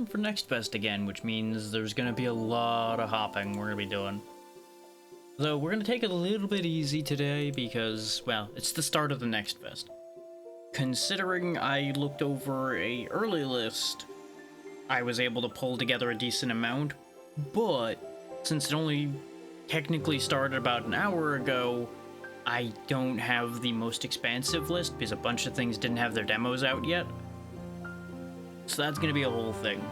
time for Next Fest again, which means there's gonna be a lot of hopping we're gonna be doing. So we're gonna take it a little bit easy today because, well, it's the start of the Next Fest. Considering I looked over a early list, I was able to pull together a decent amount, but since it only technically started about an hour ago, I don't have the most expansive list because a bunch of things didn't have their demos out yet. So that's gonna be a whole thing.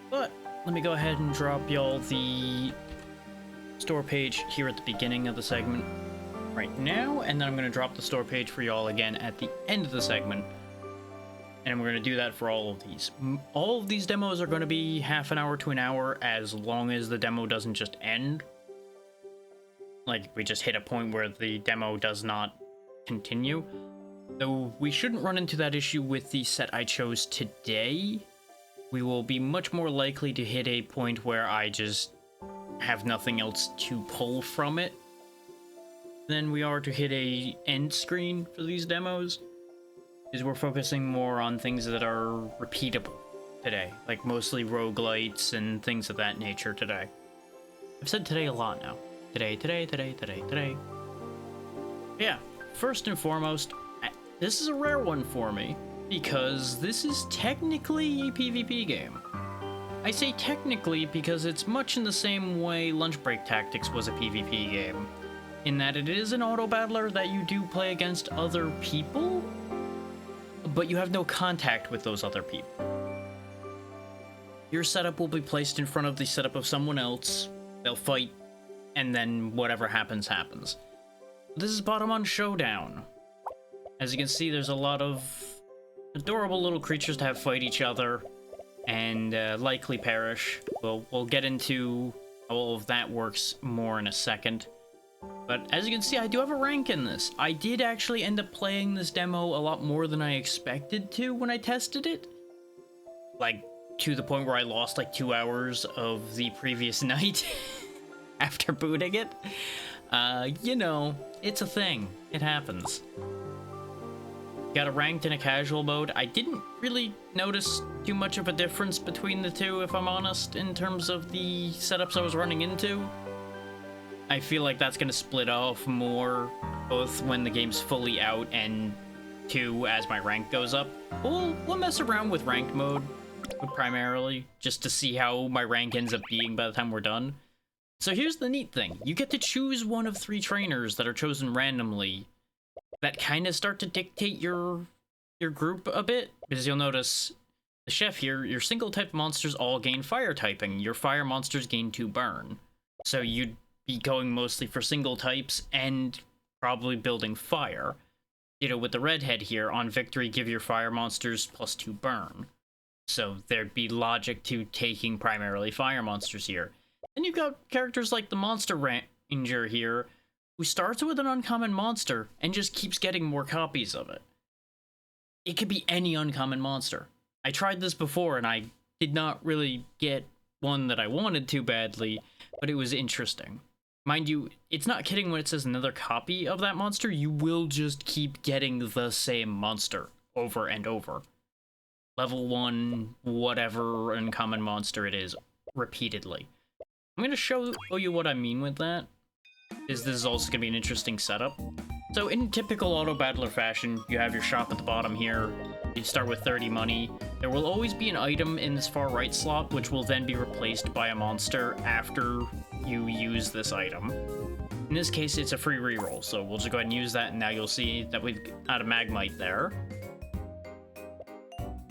But let me go ahead and drop y'all the store page here at the beginning of the segment right now, and then I'm gonna drop the store page for y'all again at the end of the segment. And we're going to do that for all of these. All of these demos are going to be half an hour to an hour as long as the demo doesn't just end. Like, we just hit a point where the demo does not continue. Though we shouldn't run into that issue with the set I chose today. We will be much more likely to hit a point where I just have nothing else to pull from it than we are to hit a end screen for these demos. Is we're focusing more on things that are repeatable today, like mostly roguelites and things of that nature today. I've said today a lot now. Today. Yeah, first and foremost, this is a rare one for me, because this is technically a PvP game. I say technically because it's much in the same way Lunch Break Tactics was a PvP game, in that it is an auto-battler that you do play against other people, but you have no contact with those other people. Your setup will be placed in front of the setup of someone else, they'll fight, and then whatever happens, happens. This is Batomon Showdown. As you can see, there's a lot of adorable little creatures to have fight each other, and likely perish. We'll get into how all of that works more in a second. But as you can see, I do have a rank in this. I did actually end up playing this demo a lot more than I expected to when I tested it. Like, to the point where I lost like 2 hours of the previous night after booting it. You know, it's a thing. It happens. Got a ranked and a casual mode. I didn't really notice too much of a difference between the two, if I'm honest, in terms of the setups I was running into. I feel like that's going to split off more, both when the game's fully out and two, as my rank goes up. We'll mess around with ranked mode, primarily, just to see how my rank ends up being by the time we're done. So here's the neat thing. You get to choose one of 3 trainers that are chosen randomly that kind of start to dictate your group a bit, because you'll notice the chef here, your single type monsters all gain fire typing. Your fire monsters gain 2 burn. So you'd be going mostly for single types and probably building fire. You know, with the redhead here, on victory, give your fire monsters +2 burn. So there'd be logic to taking primarily fire monsters here. And you've got characters like the Monster Ranger here, who starts with an uncommon monster and just keeps getting more copies of it. It could be any uncommon monster. I tried this before and I did not really get one that I wanted too badly, but it was interesting. Mind you, it's not kidding when it says another copy of that monster. You will just keep getting the same monster over and over. Level 1, whatever uncommon monster it is, repeatedly. I'm going to show you what I mean with that, is this is also going to be an interesting setup. So in typical auto-battler fashion, you have your shop at the bottom here. You start with 30 money. There will always be an item in this far right slot, which will then be replaced by a monster after you use this item. In this case, it's a free reroll, so we'll just go ahead and use that, and now you'll see that we've got a Magmite there.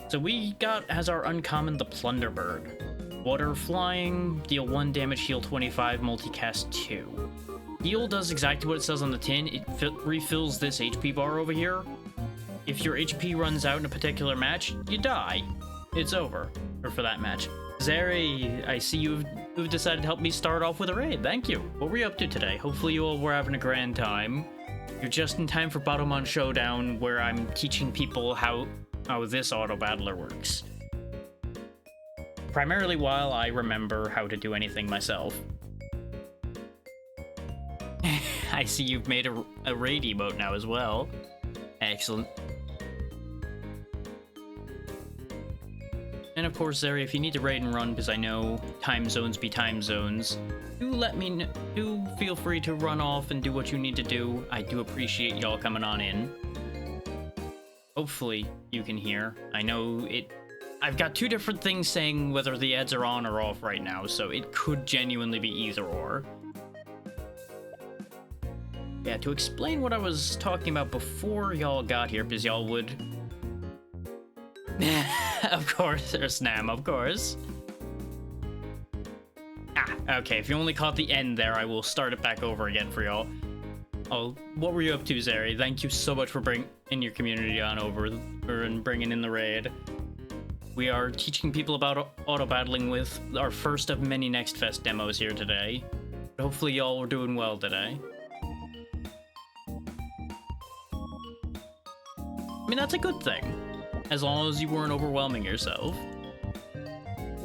So we got as our uncommon the Plunderbird. Water flying, deal 1 damage, heal 25, multicast 2. Heal does exactly what it says on the tin. It refills this HP bar over here. If your HP runs out in a particular match, you die. It's over for that match. Zeri, I see you've decided to help me start off with a raid. Thank you. What were you up to today? Hopefully you all were having a grand time. You're just in time for Batomon Showdown, where I'm teaching people how this auto-battler works. Primarily while I remember how to do anything myself. I see you've made a raid emote now as well. Excellent. And of course, Zeri, if you need to raid and run, because I know time zones be time zones, do feel free to run off and do what you need to do. I do appreciate y'all coming on in. Hopefully you can hear. I know I've got two different things saying whether the ads are on or off right now, so it could genuinely be either or. Yeah, to explain what I was talking about before y'all got here, because y'all would... Of course, there's Snam, of course. Okay, if you only caught the end there, I will start it back over again for y'all. Oh, what were you up to, Zeri? Thank you so much for bringing your community on over and bringing in the raid. We are teaching people about auto-battling with our first of many Next Fest demos here today. But hopefully y'all are doing well today. I mean, that's a good thing, as long as you weren't overwhelming yourself.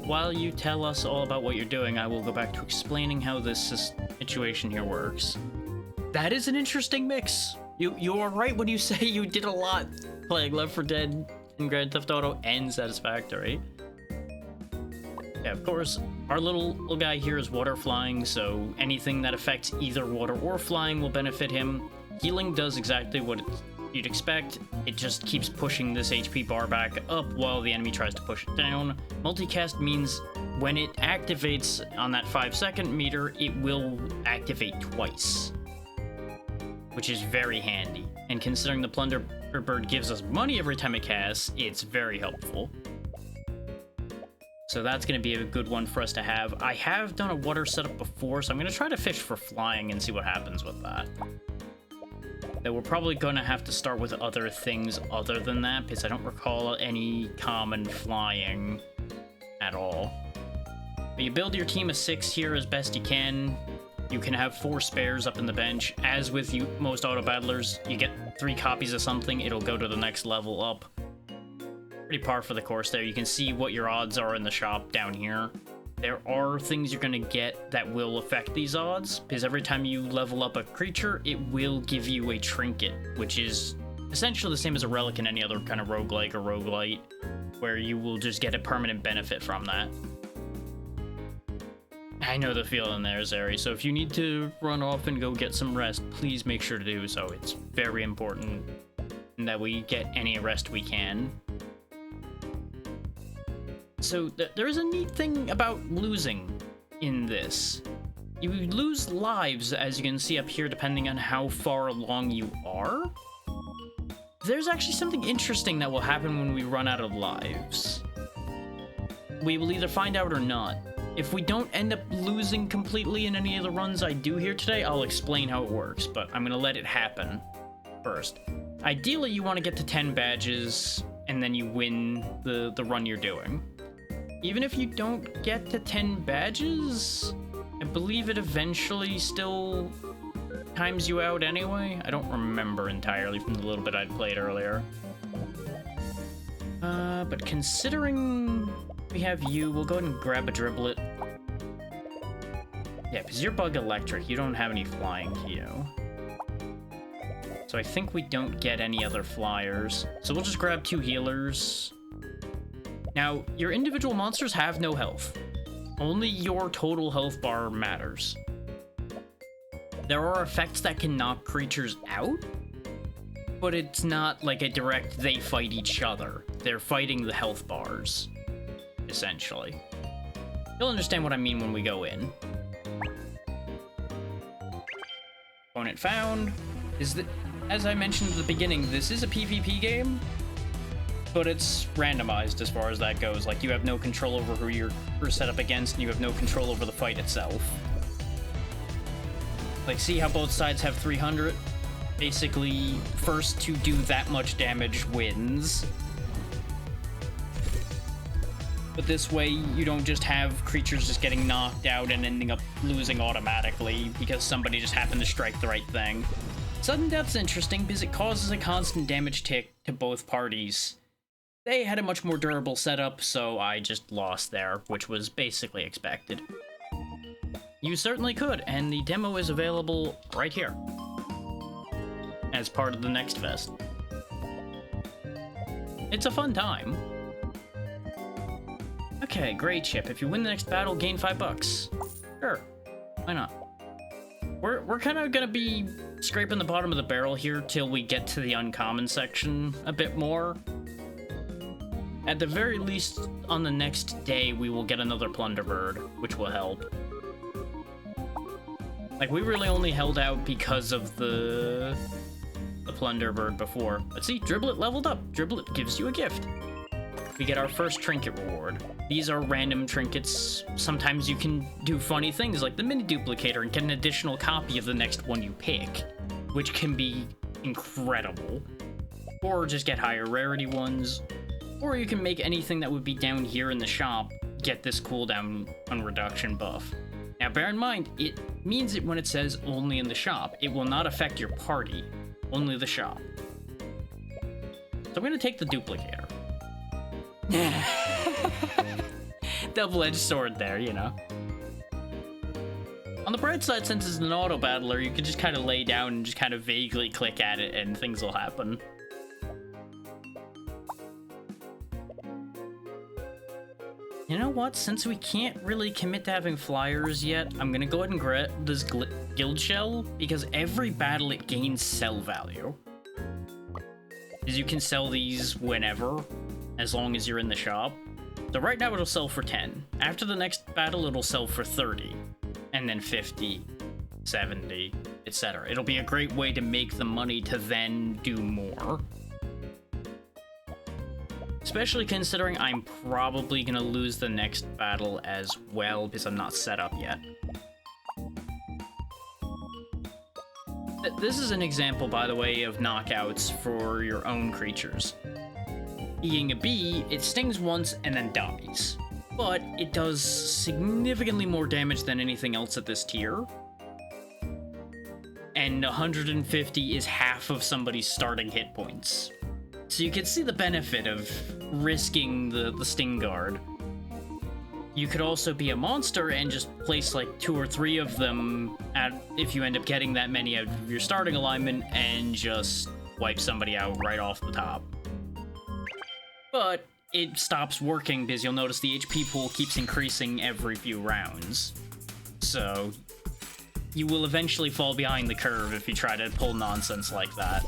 While you tell us all about what you're doing, I will go back to explaining how this situation here works. That is an interesting mix. You are right when you say you did a lot playing Left 4 Dead and Grand Theft Auto and Satisfactory. Yeah, of course, our little guy here is water flying, so anything that affects either water or flying will benefit him. Healing does exactly what you'd expect. It just keeps pushing this HP bar back up while the enemy tries to push it down. Multicast means when it activates on that 5-second meter, it will activate twice, which is very handy. And considering the Plunder Bird gives us money every time it casts, it's very helpful. So that's going to be a good one for us to have. I have done a water setup before, so I'm going to try to fish for flying and see what happens with that. That we're probably going to have to start with other things other than that, because I don't recall any common flying at all. But you build your team of 6 here as best you can. You can have 4 spares up in the bench. As with most auto battlers, you get 3 copies of something, it'll go to the next level up. Pretty par for the course there. You can see what your odds are in the shop down here. There are things you're going to get that will affect these odds, because every time you level up a creature, it will give you a trinket, which is essentially the same as a relic in any other kind of roguelike or roguelite, where you will just get a permanent benefit from that. I know the feeling there, Zeri, so if you need to run off and go get some rest, please make sure to do so. It's very important that we get any rest we can. So there is a neat thing about losing in this. You lose lives, as you can see up here, depending on how far along you are. There's actually something interesting that will happen when we run out of lives. We will either find out or not. If we don't end up losing completely in any of the runs I do here today, I'll explain how it works, but I'm gonna let it happen first. Ideally, you want to get to 10 badges, and then you win the run you're doing. Even if you don't get to 10 badges, I believe it eventually still times you out anyway. I don't remember entirely from the little bit I'd played earlier. But considering we have you, we'll go ahead and grab a driblet. Yeah, because you're bug electric, you don't have any flying to you. So I think we don't get any other flyers. So we'll just grab 2 healers. Now, your individual monsters have no health. Only your total health bar matters. There are effects that can knock creatures out, but it's not like a direct they fight each other. They're fighting the health bars, essentially. You'll understand what I mean when we go in. Opponent found. As I mentioned at the beginning, this is a PvP game, but it's randomized as far as that goes. Like, you have no control over who you're set up against, and you have no control over the fight itself. Like, see how both sides have 300? Basically, first to do that much damage wins. But this way, you don't just have creatures just getting knocked out and ending up losing automatically because somebody just happened to strike the right thing. Sudden death's interesting because it causes a constant damage tick to both parties. They had a much more durable setup, so I just lost there, which was basically expected. You certainly could, and the demo is available right here as part of the Next Fest. It's a fun time. Okay, great chip. If you win the next battle, gain $5. Sure, why not? We're kind of gonna be scraping the bottom of the barrel here till we get to the uncommon section a bit more. At the very least, on the next day, we will get another Plunderbird, which will help. Like, we really only held out because of the Plunderbird before. But see, Driblet leveled up. Driblet gives you a gift. We get our first trinket reward. These are random trinkets. Sometimes you can do funny things like the mini duplicator and get an additional copy of the next one you pick, which can be incredible. Or just get higher rarity ones. Or you can make anything that would be down here in the shop get this cooldown on reduction buff. Now bear in mind, it means it when it says only in the shop. It will not affect your party, only the shop. So I'm gonna take the duplicator. Double-edged sword there, you know. On the bright side, since it's an auto battler, you can just kind of lay down and just kind of vaguely click at it and things will happen. You know what? Since we can't really commit to having flyers yet, I'm gonna go ahead and grab this guild shell, because every battle it gains sell value. Because you can sell these whenever, as long as you're in the shop. So right now it'll sell for 10. After the next battle, it'll sell for 30. And then 50, 70, etc. It'll be a great way to make the money to then do more. Especially considering I'm probably gonna lose the next battle as well, because I'm not set up yet. This is an example, by the way, of knockouts for your own creatures. Being a bee, it stings once and then dies. But it does significantly more damage than anything else at this tier. And 150 is half of somebody's starting hit points. So you can see the benefit of risking the sting guard. You could also be a monster and just place like 2 or 3 of them if you end up getting that many out of your starting alignment and just wipe somebody out right off the top. But it stops working because you'll notice the HP pool keeps increasing every few rounds. So you will eventually fall behind the curve if you try to pull nonsense like that.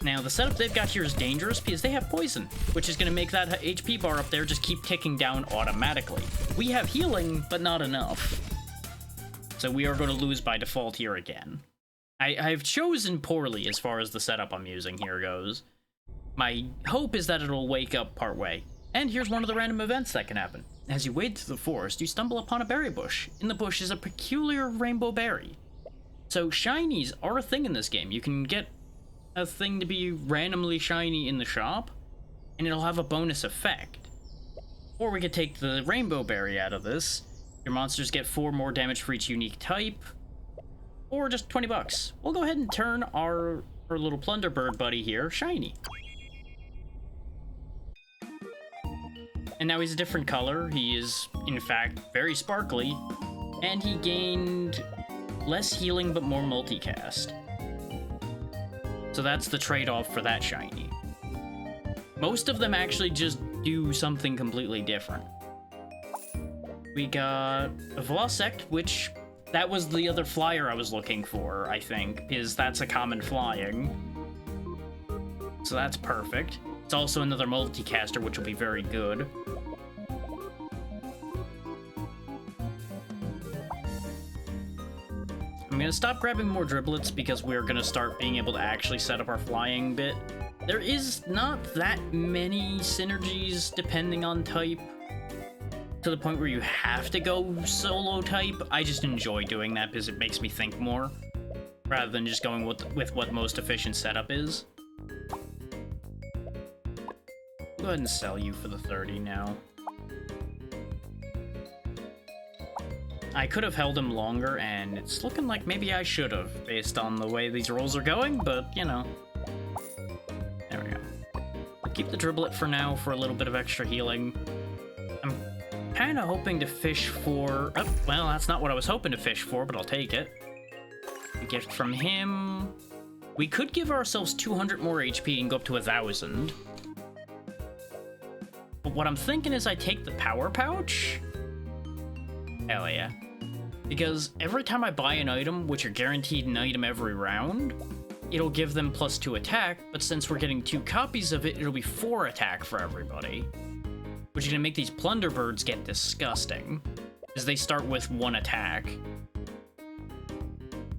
Now, the setup they've got here is dangerous because they have poison, which is going to make that HP bar up there just keep ticking down automatically. We have healing, but not enough. So we are going to lose by default here again. I've chosen poorly as far as the setup I'm using here goes. My hope is that it'll wake up partway. And here's one of the random events that can happen. As you wade through the forest, you stumble upon a berry bush. In the bush is a peculiar rainbow berry. So shinies are a thing in this game. You can get a thing to be randomly shiny in the shop, and it'll have a bonus effect. Or we could take the rainbow berry out of this. Your monsters get 4 more damage for each unique type, or just 20 bucks. We'll go ahead and turn our little Plunderbird buddy here shiny. And now he's a different color. He is, in fact, very sparkly, and he gained less healing but more multicast. So that's the trade-off for that shiny. Most of them actually just do something completely different. We got a Velocect, which that was the other flyer I was looking for, I think, because that's a common flying. So that's perfect. It's also another multicaster, which will be very good. I'm gonna stop grabbing more driblets because we're gonna start being able to actually set up our flying bit. There is not that many synergies depending on type, to the point where you have to go solo type. I just enjoy doing that because it makes me think more, rather than just going with what most efficient setup is. Go ahead and sell you for the 30 now. I could have held him longer, and it's looking like maybe I should have, based on the way these rolls are going, but, you know. There we go. I'll keep the driblet for now for a little bit of extra healing. I'm kind of hoping to fish for... Oh, well, that's not what I was hoping to fish for, but I'll take it. A gift from him. We could give ourselves 200 more HP and go up to 1,000. But what I'm thinking is I take the power pouch. Hell yeah. Because every time I buy an item, which are guaranteed an item every round, it'll give them +2 attack, but since we're getting 2 copies of it, it'll be 4 attack for everybody. Which is gonna make these plunderbirds get disgusting. Because they start with 1 attack.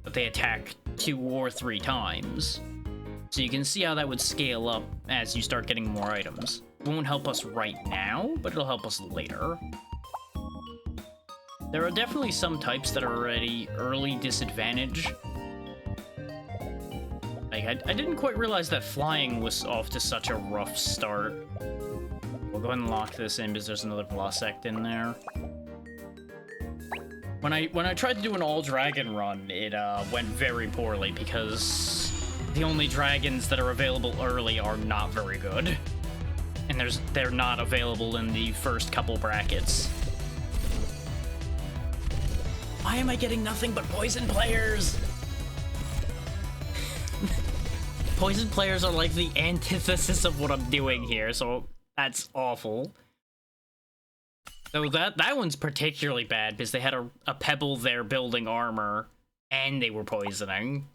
But they attack 2 or 3 times. So you can see how that would scale up as you start getting more items. It won't help us right now, but it'll help us later. There are definitely some types that are already early disadvantage. Like, I didn't quite realize that flying was off to such a rough start. We'll go ahead and lock this in because there's another Velocect in there. When I tried to do an all-dragon run, it went very poorly because the only dragons that are available early are not very good. And they're not available in the first couple brackets. Why am I getting nothing but poison players? Poison players are like the antithesis of what I'm doing here, so that's awful. So that one's particularly bad because they had a pebble there building armor and they were poisoning.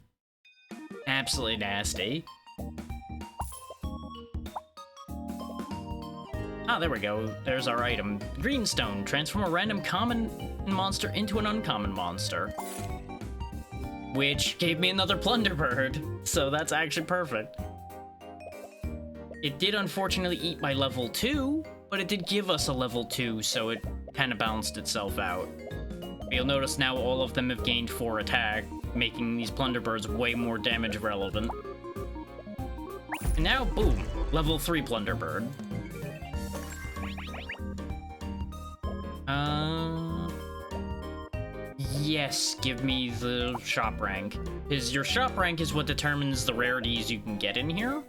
Absolutely nasty. Ah, there we go. There's our item. Greenstone. Transform a random common monster into an uncommon monster. Which gave me another Plunderbird, so that's actually perfect. It did unfortunately eat my level 2, but it did give us a level 2, so it kind of balanced itself out. You'll notice now all of them have gained 4 attack, making these Plunderbirds way more damage relevant. And now, boom, level 3 Plunderbird. Yes, give me the shop rank. Because your shop rank is what determines the rarities you can get in here.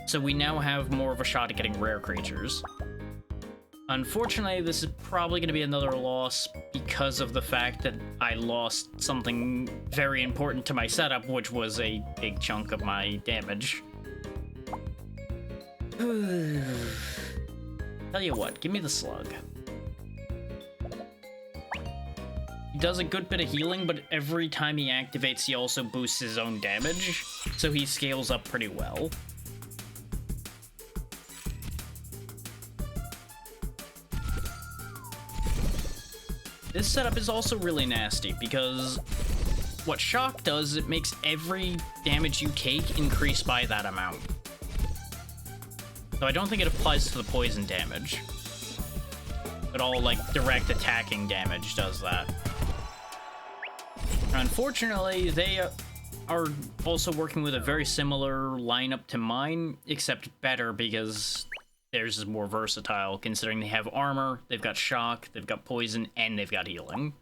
So we now have more of a shot at getting rare creatures. Unfortunately, this is probably going to be another loss because of the fact that I lost something very important to my setup, which was a big chunk of my damage. Tell you what, give me the slug. He does a good bit of healing, but every time he activates, he also boosts his own damage, so he scales up pretty well. This setup is also really nasty, because what Shock does, it makes every damage you take increase by that amount. So I don't think it applies to the poison damage. But all, like, direct attacking damage does that. Unfortunately, they are also working with a very similar lineup to mine, except better because theirs is more versatile, considering they have armor, they've got shock, they've got poison, and they've got healing.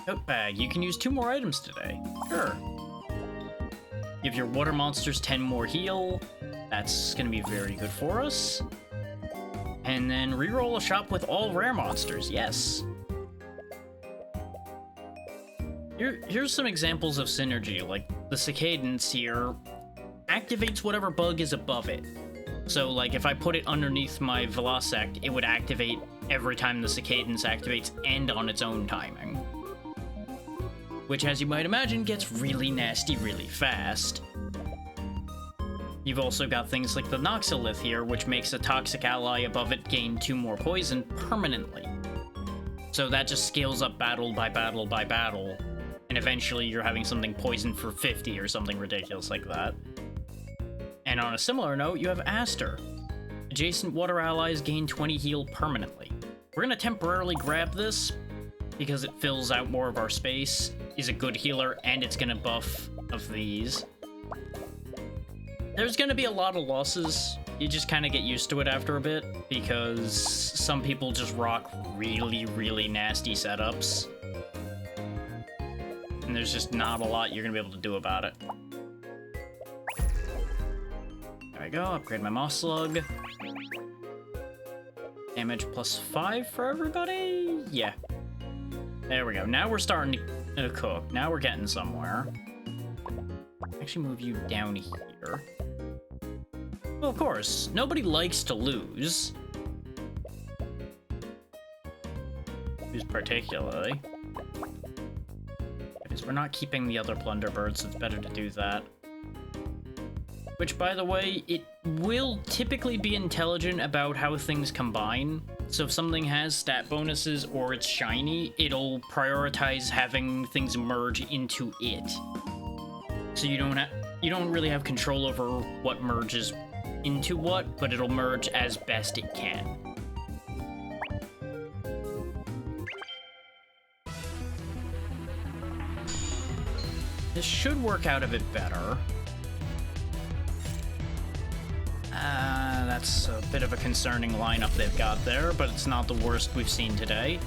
Tote bag, you can use 2 more items today. Sure. Give your water monsters 10 more heal. That's gonna be very good for us. And then reroll a shop with all rare monsters, yes. Here's some examples of synergy, like the Cicadance here activates whatever bug is above it. So, like, if I put it underneath my Velocect, it would activate every time the Cicadance activates and on its own timing. Which, as you might imagine, gets really nasty really fast. You've also got things like the Noxolith here, which makes a toxic ally above it gain 2 more poison permanently. So that just scales up battle by battle by battle, and eventually you're having something poisoned for 50 or something ridiculous like that. And on a similar note, you have Aster. Adjacent water allies gain 20 heal permanently. We're gonna temporarily grab this, because it fills out more of our space, is a good healer, and it's gonna buff of these. There's gonna be a lot of losses. You just kind of get used to it after a bit, because some people just rock really, really nasty setups. And there's just not a lot you're gonna be able to do about it. There we go, upgrade my Moss Slug. Damage +5 for everybody? Yeah. There we go, now we're starting to cook. Now we're getting somewhere. Actually move you down here. Well, of course, nobody likes to lose. Who's particularly. Because we're not keeping the other plunder birds, so it's better to do that. Which, by the way, it will typically be intelligent about how things combine. So if something has stat bonuses or it's shiny, it'll prioritize having things merge into it. So you don't really have control over what merges into what, but it'll merge as best it can. This should work out a bit better. That's a bit of a concerning lineup they've got there, but it's not the worst we've seen today.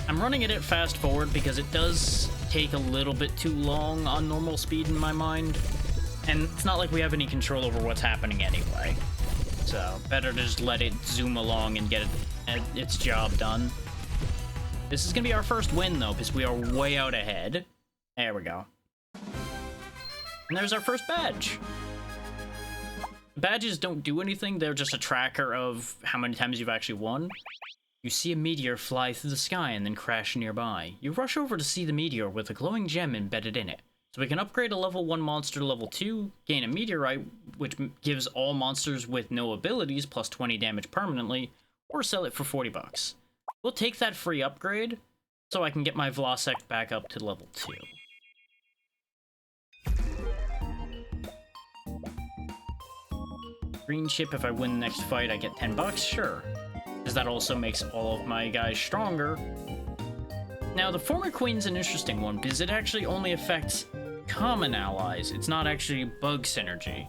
I'm running it at fast forward because it does take a little bit too long on normal speed in my mind. And it's not like we have any control over what's happening anyway. So, better to just let it zoom along and get its job done. This is gonna be our first win, though, because we are way out ahead. There we go. And there's our first badge. Badges don't do anything, they're just a tracker of how many times you've actually won. You see a meteor fly through the sky and then crash nearby. You rush over to see the meteor with a glowing gem embedded in it. So we can upgrade a level 1 monster to level 2, gain a meteorite, which gives all monsters with no abilities plus 20 damage permanently, or sell it for 40 bucks. We'll take that free upgrade, so I can get my Vlasek back up to level 2. Green chip, if I win the next fight, I get 10 bucks? Sure. Because that also makes all of my guys stronger. Now, the former queen's an interesting one, because it actually only affects common allies. It's not actually bug synergy.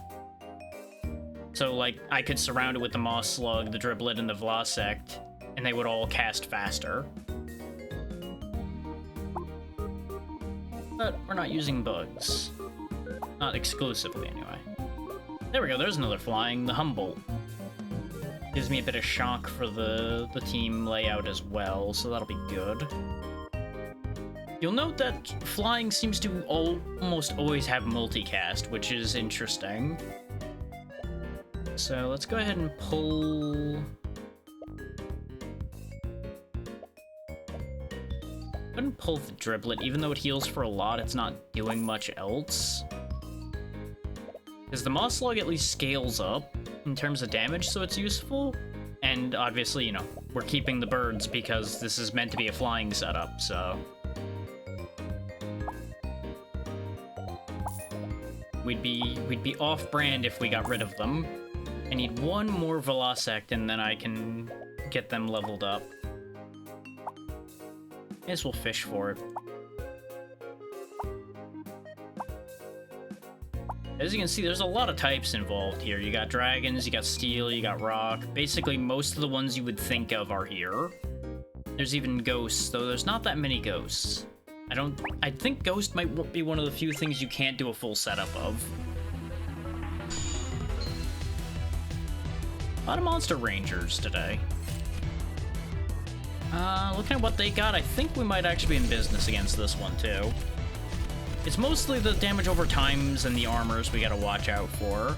So, like, I could surround it with the Moss Slug, the Driblet, and the Vlasect, and they would all cast faster. But we're not using bugs. Not exclusively, anyway. There we go, there's another flying, the Humboldt. Gives me a bit of shock for the team layout as well, so that'll be good. You'll note that flying seems to almost always have multicast, which is interesting. So let's go ahead and pull... I wouldn't pull the Driblet, even though it heals for a lot, it's not doing much else. Because the Moss Slug at least scales up in terms of damage, so it's useful. And obviously, you know, we're keeping the birds because this is meant to be a flying setup, so... We'd be off-brand if we got rid of them. I need one more Vlasect, and then I can get them leveled up. Guess we'll fish for it. As you can see, there's a lot of types involved here. You got dragons, you got steel, you got rock. Basically, most of the ones you would think of are here. There's even ghosts, though there's not that many ghosts. I think ghost might be one of the few things you can't do a full setup of. A lot of monster rangers today. Looking at what they got, I think we might actually be in business against this one, too. It's mostly the damage over times and the armors we gotta watch out for.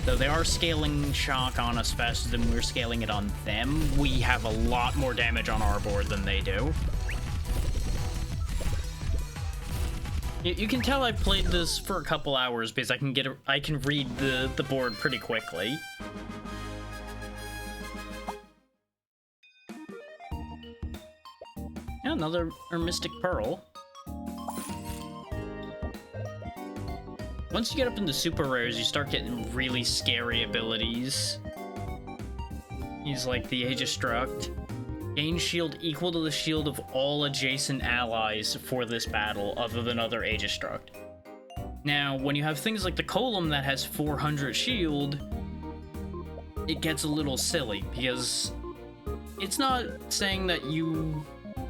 Though they are scaling shock on us faster than we're scaling it on them, we have a lot more damage on our board than they do. You can tell I played this for a couple hours because I can read the board pretty quickly. Yeah, another Mystic Pearl. Once you get up into super rares, you start getting really scary abilities. He's like the Aegistruct. Gain shield equal to the shield of all adjacent allies for this battle, other than other Aegistruct. Now, when you have things like the Column that has 400 shield, it gets a little silly, because it's not saying that you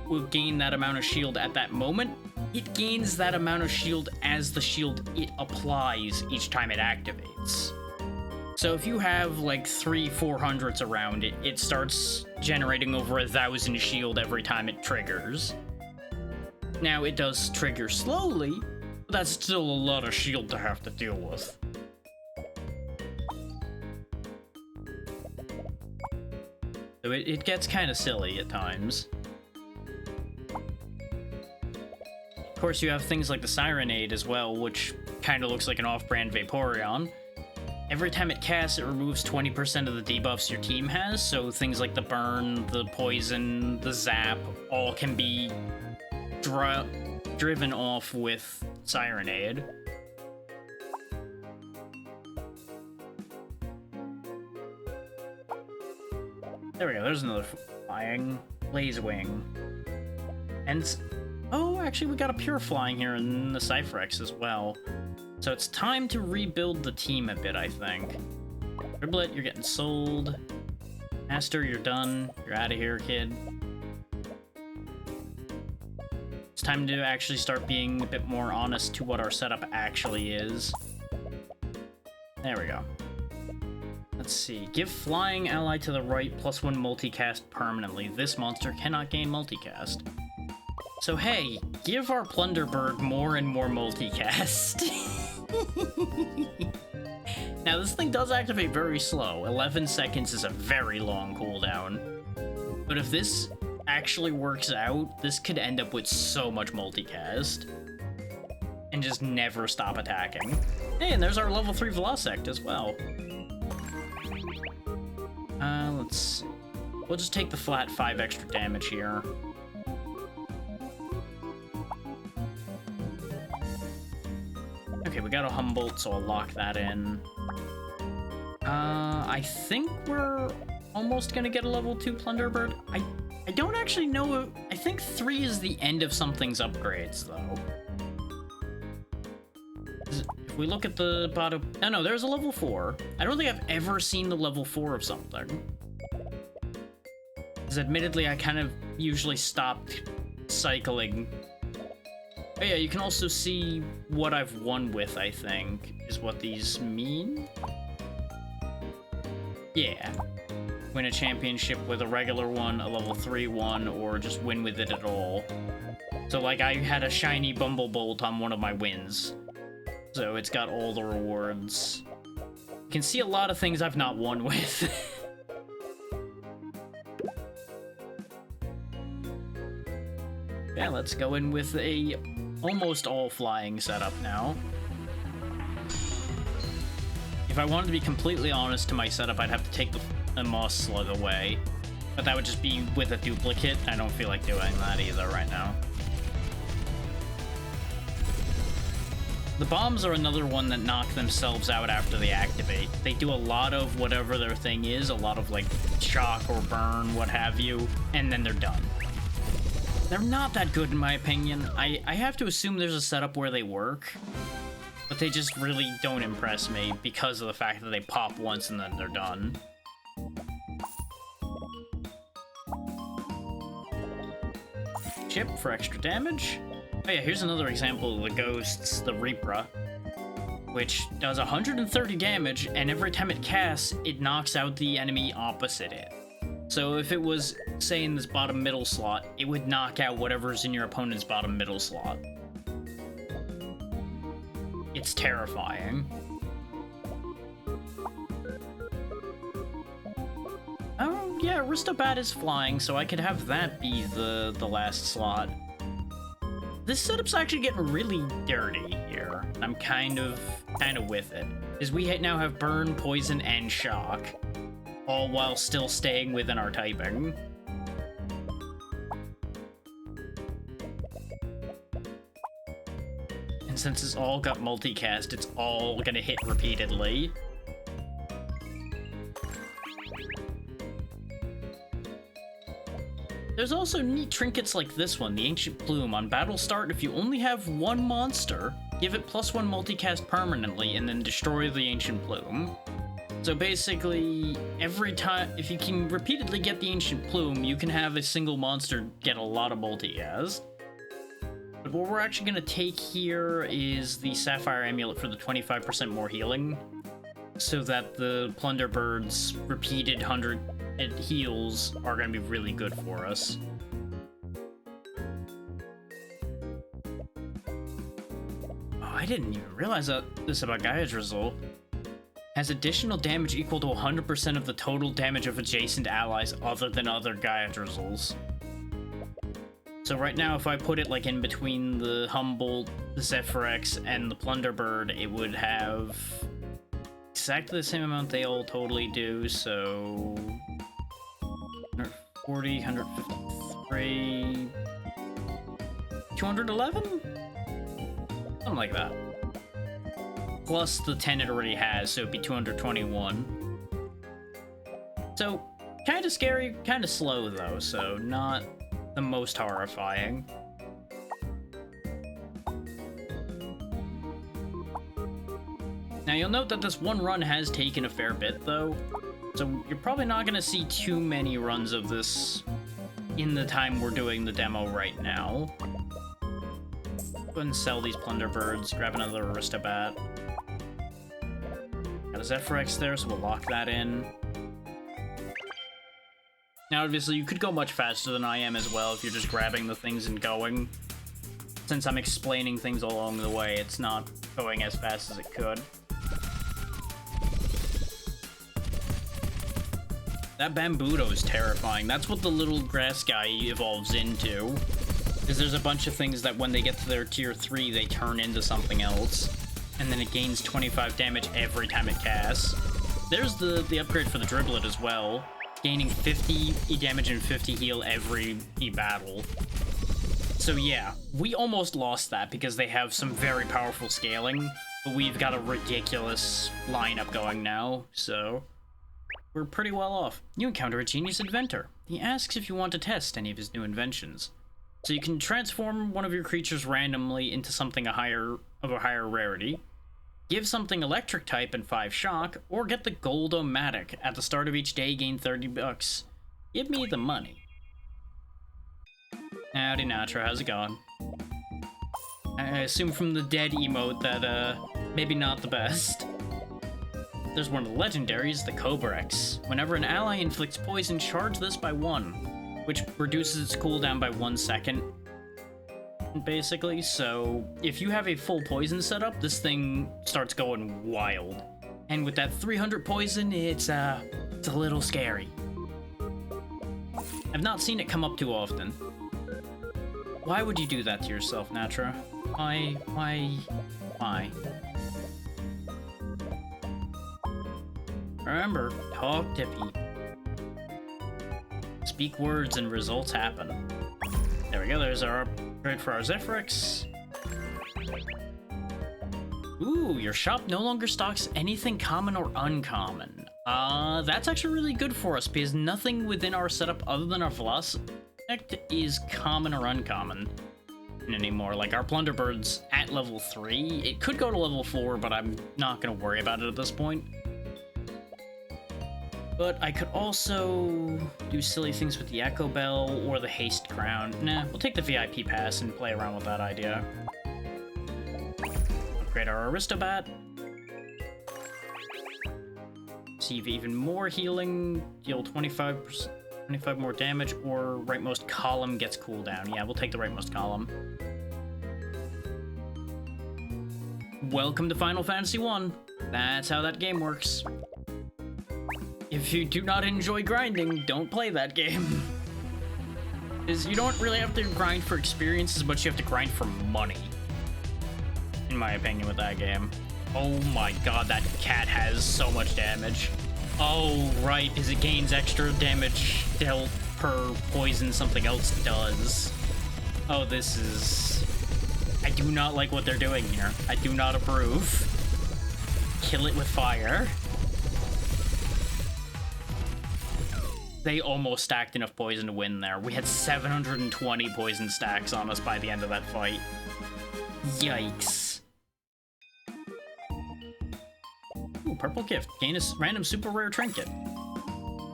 will gain that amount of shield at that moment. It gains that amount of shield as the shield it applies each time it activates. So if you have like 300-400s around it, it starts generating over 1,000 shield every time it triggers. Now, it does trigger slowly, but that's still a lot of shield to have to deal with. So it gets kind of silly at times. Of course, you have things like the Sirenade as well, which kind of looks like an off-brand Vaporeon. Every time it casts, it removes 20% of the debuffs your team has, so things like the Burn, the Poison, the Zap, all can be driven off with Sirenade. There we go, there's another flying Blaze Wing. And oh, actually we got a pure flying here in the Cypherex as well. So it's time to rebuild the team a bit, I think. Driblet, you're getting sold. Master, you're done. You're out of here, kid. It's time to actually start being a bit more honest to what our setup actually is. There we go. Let's see. Give flying ally to the right +1 multicast permanently. This monster cannot gain multicast. So hey, give our Plunderbird more and more multicast. Now this thing does activate very slow. 11 seconds is a very long cooldown. But if this actually works out, this could end up with so much multicast. And just never stop attacking. Hey, and there's our level 3 Velocect as well. Let's see. We'll just take the flat 5 extra damage here. Okay, we got a Humboldt, so I'll lock that in. I think we're almost gonna get a level 2 Plunderbird. I don't actually know. I think 3 is the end of something's upgrades, though. If we look at the bottom... No, there's a level 4. I don't think I've ever seen the level 4 of something. Because admittedly, I kind of usually stopped cycling. Oh yeah, you can also see what I've won with, I think, is what these mean. Yeah. Win a championship with a regular one, a level 3 one, or just win with it at all. So, like, I had a shiny Bumblebolt on one of my wins. So it's got all the rewards. You can see a lot of things I've not won with. Yeah, let's go in with a almost all flying setup now. If I wanted to be completely honest to my setup, I'd have to take the Moss Slug away. But that would just be with a duplicate. I don't feel like doing that either right now. The bombs are another one that knock themselves out after they activate. They do a lot of whatever their thing is, a lot of like shock or burn, what have you, and then they're done. They're not that good in my opinion. I have to assume there's a setup where they work, but they just really don't impress me because of the fact that they pop once and then they're done. Chip for extra damage. Oh yeah, here's another example of the ghosts, the Reaper, which does 130 damage, and every time it casts, it knocks out the enemy opposite it. So if it was, say, in this bottom middle slot, it would knock out whatever's in your opponent's bottom middle slot. It's terrifying. Oh yeah, Aristobat is flying, so I could have that be the last slot. This setup's actually getting really dirty here. I'm kind of with it. Because we now have Burn, Poison, and Shock, all while still staying within our typing. And since it's all got multicast, it's all gonna hit repeatedly. There's also neat trinkets like this one, the Ancient Plume. On battle start, if you only have one monster, give it +1 multicast permanently and then destroy the Ancient Plume. So basically, every time, if you can repeatedly get the Ancient Plume, you can have a single monster get a lot of multicast. But what we're actually going to take here is the Sapphire Amulet for the 25% more healing, so that the Plunderbird's repeated 100 heals are going to be really good for us. Oh, I didn't even realize this about Gaia Drizzle. Has additional damage equal to 100% of the total damage of adjacent allies other than other Gaiadrizzles. So right now, if I put it like in between the Humboldt, the Zephyrex, and the Plunderbird, it would have exactly the same amount they all totally do, so 140, 153, 211? Something like that. Plus the 10 it already has, so it'd be 221. So, kind of scary, kind of slow though, so not the most horrifying. Now you'll note that this one run has taken a fair bit though, so you're probably not going to see too many runs of this in the time we're doing the demo right now. Go ahead and sell these Plunderbirds, grab another Aristobat. Got a Zephyrex there, so we'll lock that in. Now, obviously, you could go much faster than I am as well if you're just grabbing the things and going. Since I'm explaining things along the way, it's not going as fast as it could. That Bambuto is terrifying. That's what the little grass guy evolves into. Because there's a bunch of things that when they get to their tier 3, they turn into something else. And then it gains 25 damage every time it casts. There's the upgrade for the Driblet as well. Gaining 50 damage and 50 heal every battle. So yeah, we almost lost that because they have some very powerful scaling, but we've got a ridiculous lineup going now, so we're pretty well off. You encounter a genius inventor. He asks if you want to test any of his new inventions. So you can transform one of your creatures randomly into something of a higher rarity, give something electric type and 5 shock, or get the Gold-O-Matic. At the start of each day, gain 30 bucks. Give me the money. Howdy, Natra, how's it going? I assume from the dead emote that, maybe not the best. There's one of the legendaries, the Cobrex. Whenever an ally inflicts poison, charge this by 1, which reduces its cooldown by 1 second. Basically, so if you have a full poison setup, this thing starts going wild. And with that 300 poison, it's a little scary. I've not seen it come up too often. Why would you do that to yourself, Natra? Why? Remember, talk tippy. Speak words and results happen. There we go, there's our upgrade for our Zephyrex. Ooh, your shop no longer stocks anything common or uncommon. That's actually really good for us because nothing within our setup other than our Velociraptor is common or uncommon anymore. Like our Plunderbirds at level 3, it could go to level 4, but I'm not gonna worry about it at this point. But I could also do silly things with the Echo Bell or the Haste Crown. Nah, we'll take the VIP pass and play around with that idea. Upgrade our Aristobat. Receive even more healing, deal 25 more damage, or rightmost column gets cooldown. Yeah, we'll take the rightmost column. Welcome to Final Fantasy 1. That's how that game works. If you do not enjoy grinding, don't play that game. Because you don't really have to grind for experiences, but you have to grind for money. In my opinion with that game. Oh my god, that cat has so much damage. Oh, right, because it gains extra damage dealt per poison something else does. Oh, this is... I do not like what they're doing here. I do not approve. Kill it with fire. They almost stacked enough poison to win there. We had 720 poison stacks on us by the end of that fight. Yikes. Ooh, purple gift. Gain a random super rare trinket.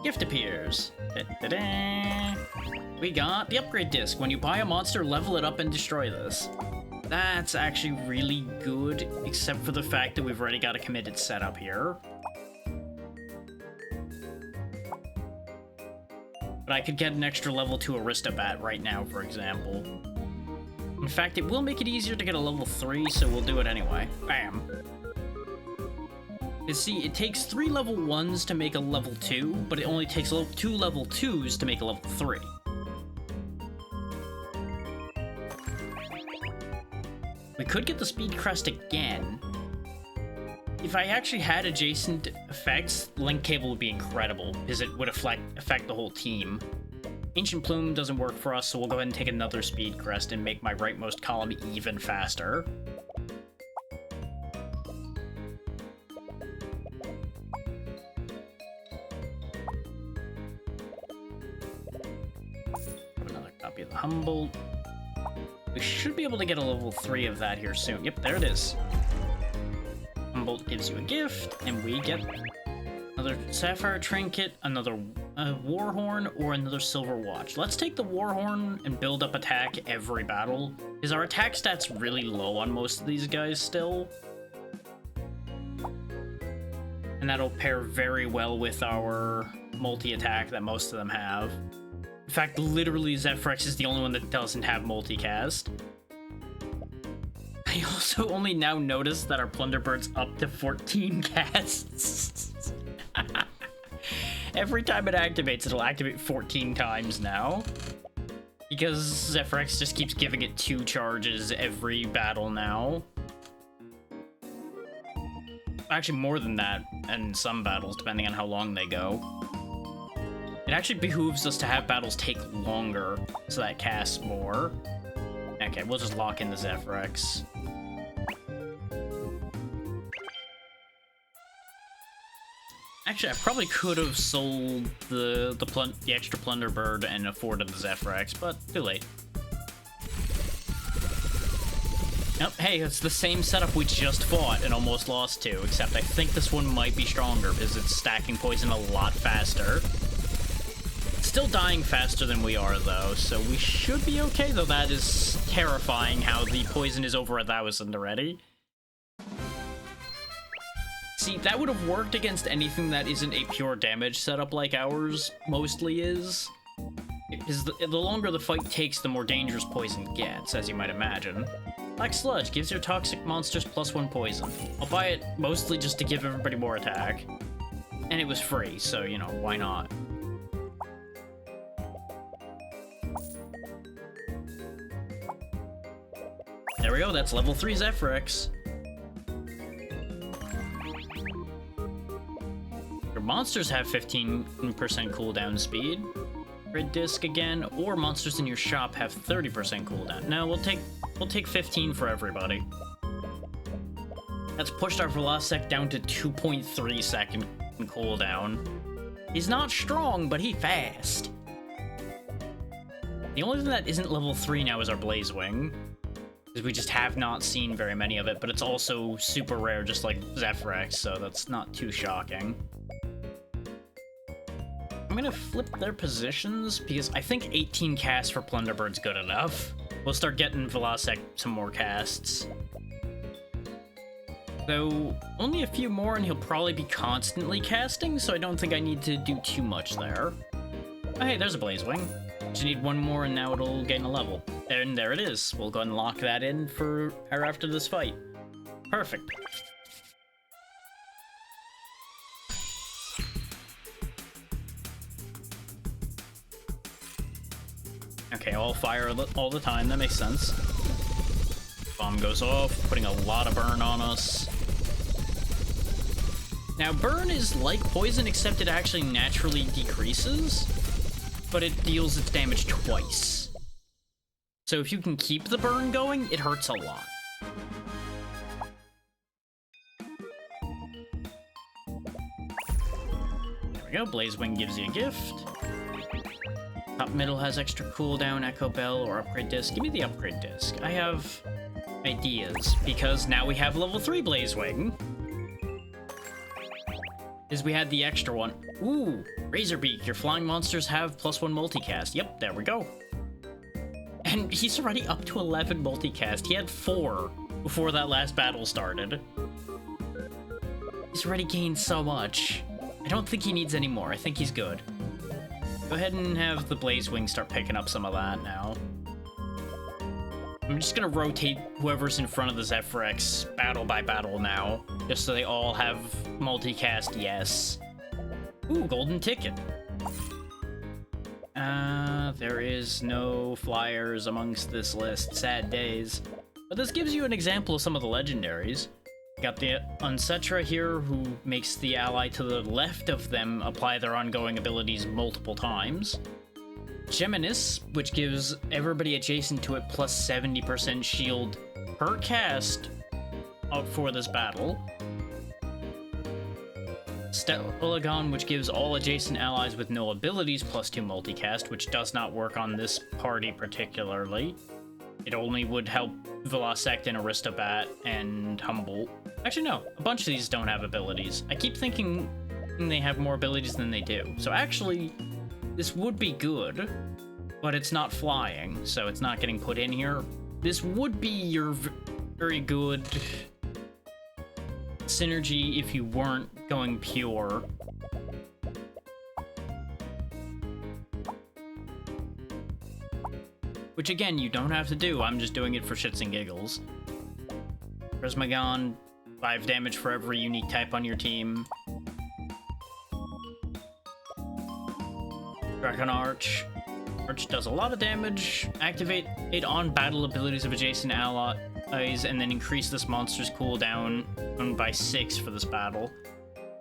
Gift appears. Da-da-da. We got the upgrade disc. When you buy a monster, level it up and destroy this. That's actually really good, except for the fact that we've already got a committed setup here. But I could get an extra level 2 Aristobat right now, for example. In fact, it will make it easier to get a level 3, so we'll do it anyway. Bam. You see, it takes 3 level 1s to make a level 2, but it only takes 2 level 2s to make a level 3. We could get the speed crest again. If I actually had adjacent effects, Link Cable would be incredible, because it would affect the whole team. Ancient Plume doesn't work for us, so we'll go ahead and take another speed crest and make my rightmost column even faster. Another copy of the Humboldt. We should be able to get a level 3 of that here soon. Yep, there it is. Humboldt gives you a gift, and we get another Sapphire Trinket, another War Horn, or another Silver Watch. Let's take the War Horn and build up attack every battle, because our attack stat's really low on most of these guys still. And that'll pair very well with our multi-attack that most of them have. In fact, literally Zephyrex is the only one that doesn't have multicast. I also only now noticed that our Plunderbird's up to 14 casts. Every time it activates, it'll activate 14 times now. Because Zephyrex just keeps giving it 2 charges every battle now. Actually, more than that in some battles, depending on how long they go. It actually behooves us to have battles take longer, so that casts more. Okay, we'll just lock in the Zephyrex. Actually, I probably could have sold the extra Plunderbird and afforded the Zephyrex, but too late. Oh, hey, it's the same setup we just fought and almost lost to, except I think this one might be stronger because it's stacking poison a lot faster. Still dying faster than we are, though, so we should be okay, though that is terrifying how the poison is over 1,000 already. See, that would have worked against anything that isn't a pure damage setup like ours mostly is. Because the longer the fight takes, the more dangerous poison gets, as you might imagine. Black Sludge gives your toxic monsters +1 poison. I'll buy it mostly just to give everybody more attack. And it was free, so, you know, why not? There we go, that's level 3 Zephyrex. Your monsters have 15% cooldown speed. Red Disc again, or monsters in your shop have 30% cooldown. No, we'll take 15 for everybody. That's pushed our Velocec down to 2.3 second cooldown. He's not strong, but he's fast. The only thing that isn't level 3 now is our Blazewing, because we just have not seen very many of it, but it's also super rare, just like Zephyrex, so that's not too shocking. I'm gonna flip their positions, because I think 18 casts for Plunderbird's good enough. We'll start getting Velocec some more casts. Though, only a few more and he'll probably be constantly casting, so I don't think I need to do too much there. Oh hey, there's a Blazewing. Just need one more and now it'll gain a level. And there it is. We'll go ahead and lock that in for after this fight. Perfect. Okay, all fire all the time, that makes sense. Bomb goes off, putting a lot of burn on us. Now, burn is like poison, except it actually naturally decreases, but it deals its damage twice. So if you can keep the burn going, it hurts a lot. There we go, Blazewing gives you a gift. Top middle has extra cooldown, Echo Bell, or Upgrade Disc. Give me the Upgrade Disc. I have ideas, because now we have level 3 Blazewing. Is we had the extra one. Ooh, Razorbeak, your flying monsters have +1 multicast. Yep, there we go. And he's already up to 11 multicast. He had 4 before that last battle started. He's already gained so much. I don't think he needs any more. I think he's good. Go ahead and have the Blazewing start picking up some of that now. I'm just gonna rotate whoever's in front of the Zephyrex battle by battle now. Just so they all have multicast, yes. Ooh, golden ticket. There is no flyers amongst this list. Sad days. But this gives you an example of some of the legendaries. Got the Uncetra here, who makes the ally to the left of them apply their ongoing abilities multiple times. Geminis, which gives everybody adjacent to it plus 70% shield per cast out for this battle. Stellagon, which gives all adjacent allies with no abilities plus 2 multicast, which does not work on this party particularly. It only would help Velocect and Aristobat and Humboldt. Actually, no. A bunch of these don't have abilities. I keep thinking they have more abilities than they do. So actually, this would be good, but it's not flying, so it's not getting put in here. This would be your very good synergy if you weren't going pure. Which again, you don't have to do, I'm just doing it for shits and giggles. Prismagon, 5 damage for every unique type on your team. Dragon Arch. Arch does a lot of damage. Activate it on battle abilities of adjacent allies, and then increase this monster's cooldown by 6 for this battle.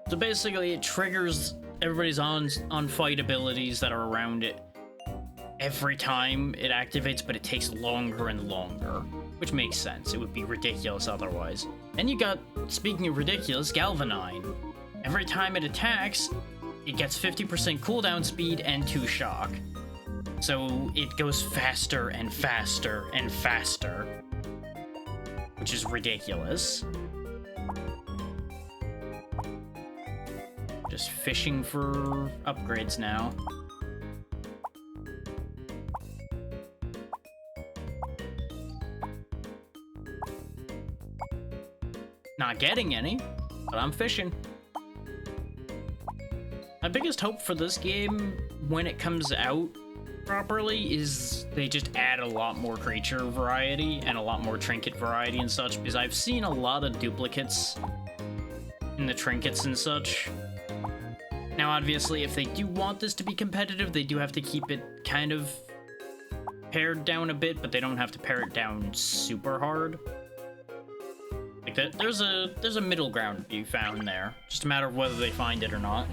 So basically, it triggers everybody's on fight abilities that are around it every time it activates, but it takes longer and longer, which makes sense. It would be ridiculous otherwise. And you got, speaking of ridiculous, Galvanine. Every time it attacks, it gets 50% cooldown speed and 2 shock. So it goes faster and faster and faster, which is ridiculous. Just fishing for upgrades now. Not getting any, but I'm fishing. My biggest hope for this game, when it comes out properly, is they just add a lot more creature variety and a lot more trinket variety and such, because I've seen a lot of duplicates in the trinkets and such. Now, obviously, if they do want this to be competitive, they do have to keep it kind of pared down a bit, but they don't have to pare it down super hard. Like there's a middle ground to be found there. Just a matter of whether they find it or not.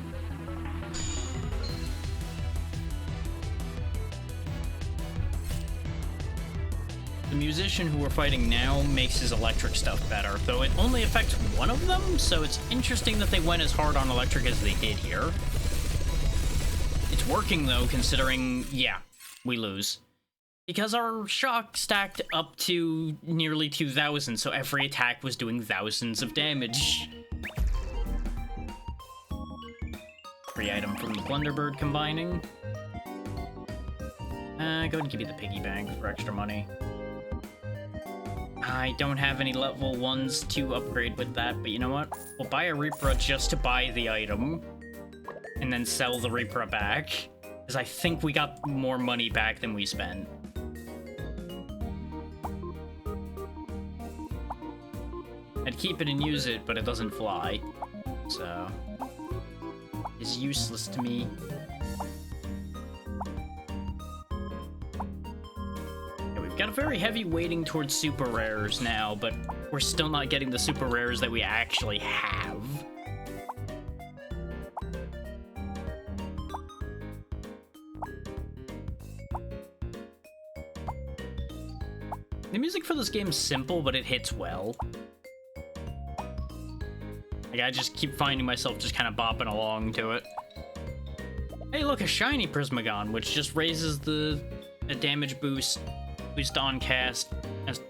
The musician who we're fighting now makes his electric stuff better, though it only affects one of them, so it's interesting that they went as hard on electric as they did here. It's working though, considering, yeah, we lose. Because our shock stacked up to nearly 2,000, so every attack was doing thousands of damage. Free item from the Blunderbird combining. Go ahead and give me the piggy bank for extra money. I don't have any level 1s to upgrade with that, but you know what? We'll buy a Reaper just to buy the item, and then sell the Reaper back, because I think we got more money back than we spent. I'd keep it and use it, but it doesn't fly, so it's useless to me. Yeah, we've got a very heavy weighting towards super rares now, but we're still not getting the super rares that we actually have. The music for this game is simple, but it hits well. Like, I just keep finding myself just kind of bopping along to it. Hey, look, a shiny Prismagon, which just raises the damage boost on cast